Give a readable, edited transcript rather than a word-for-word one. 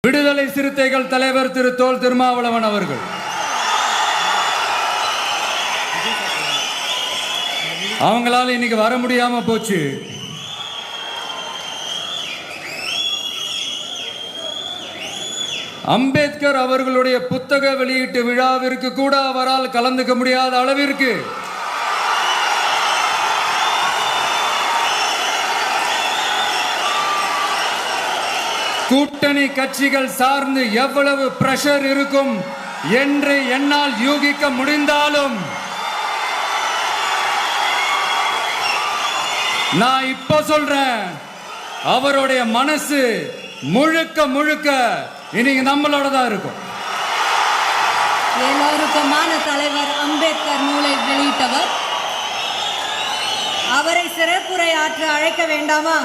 விடுதலை சிறுத்தைகள் தலைவர் திரு தோல் திருமாவளவன் அவர்கள், அவங்களால இன்னைக்கு வர முடியாம போச்சு. அம்பேத்கர் அவர்களுடைய புத்தக வெளியீட்டு விழாவிற்கு கூட அவரால் கலந்துக்க முடியாத அளவிற்கு கூட்டணி கட்சிகள் சார்ந்து எவ்வளவு பிரஷர் இருக்கும் என்று என்னால் யூகிக்க முடிந்தாலும் நான் இப்ப சொல்றேன், அவருடைய மனசு முழுக்க முழுக்க இன்னைக்கு நம்மளோட தான் இருக்கும். எல்லோருக்குமான தலைவர் அம்பேத்கர் நூலை வெளியிட்டவர், அவரை சிறப்புரை ஆற்ற அழைக்க வேண்டாமா?